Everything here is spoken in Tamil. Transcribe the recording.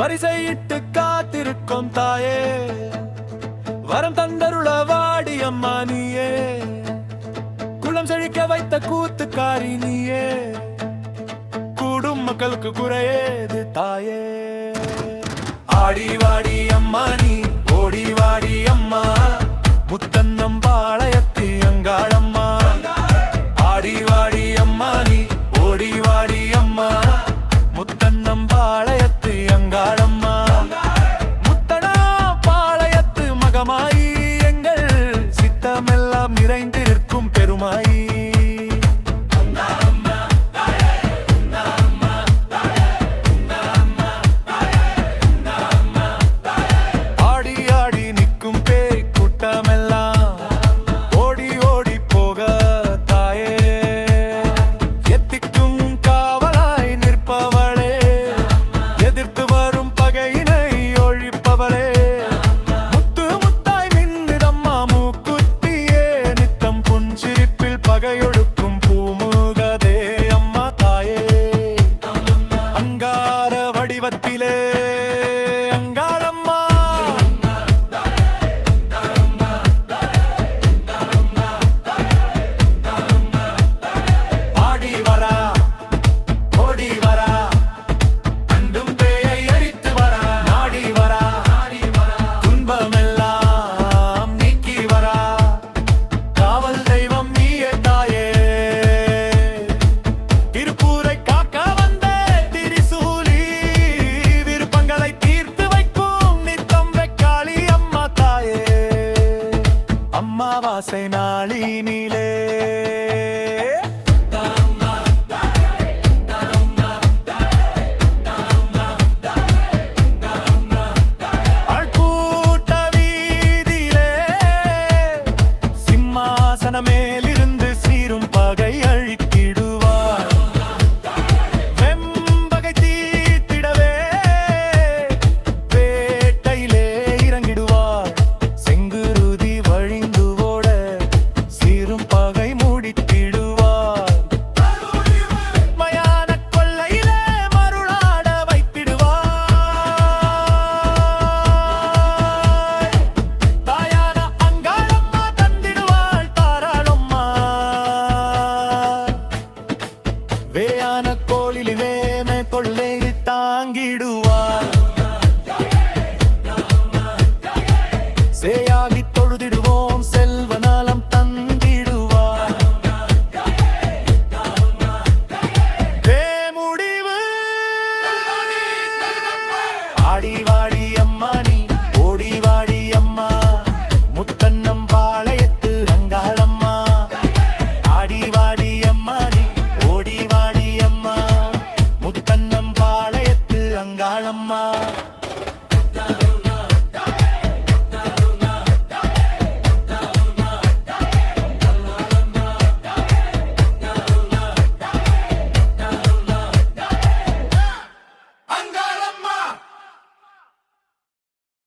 வரிசையிட்டு காத்திருக்கும் தாயே, வரம் தந்தருள வாடி அம்மா நீயே, குளம் செழிக்க வைத்த கூத்துக்காரி நீயே, கூடும் மக்களுக்கு குறையேது தாயே. ஆடி வாடி அம்மா நீ, ஓடி வாடி அம்மா, முத்தன்னம் பாளையத்து அங்காளம்மா. ஆடி வாடி அம்மா நீ, ஓடி வாடி அம்மா, முத்தன்னம் பாளையத்து அங்காளம்மா. முத்தனா பாளையத்து மகமாயி, எங்கள் சித்தமெல்லாம் நிறைந்து நிற்கும் பெருமாயி. ஆடி ஆடி நிற்கும் பேய் கூட்டமெல்லாம் ஓடி ஓடி போக தாயே, எத்திக்கும் காவலாய் நிற்பவளே, எதிர்த்து வரும் பகையினை ஒழிப்பவளே, முத்து முத்தாய் நின்னுதம்மா மூக்குத்தியே, நித்தம் புஞ்சிரிப்பில் பகையொடுக்கும் பூமுகதே அம்மா தாயே. அங்கார வடிவத்திலே அங்காளம்மா, ஆடி வரா ஓடி வரா, அண்டும் பேயை அழித்து வரா, நாடி வரா துன்பமெல்லாம் நீக்கி வரா, காவல் தெய்வம் நீயே தாயே. திருப்பூரை காக்க வந்த திரிசூலி, விருப்பங்களை தீர்த்து வைக்கும் நித்தம் வெக்காளி அம்மா தாயே. அம்மாவாசை நாளினிலே ஆள்கூட்ட வீதியிலே, சிம்மாசன மேலிருந்து சீரும் பகை அழித்திடுவார், வெம்பகை தீர்த்திடவே வேட்டையிலே இறங்கிடுவார், செங்குருதி வழிந்து ஓட சீரும் பகை மூடித்திடுவார், மயான கொல்லையிலே மருளாட வைத்திடுவார், தாயான அங்காளம்மா தந்திடுவாள் தாராளம்மா. வேயான கோளில் வேமை கொள்ளை தாங்கிடுவார்.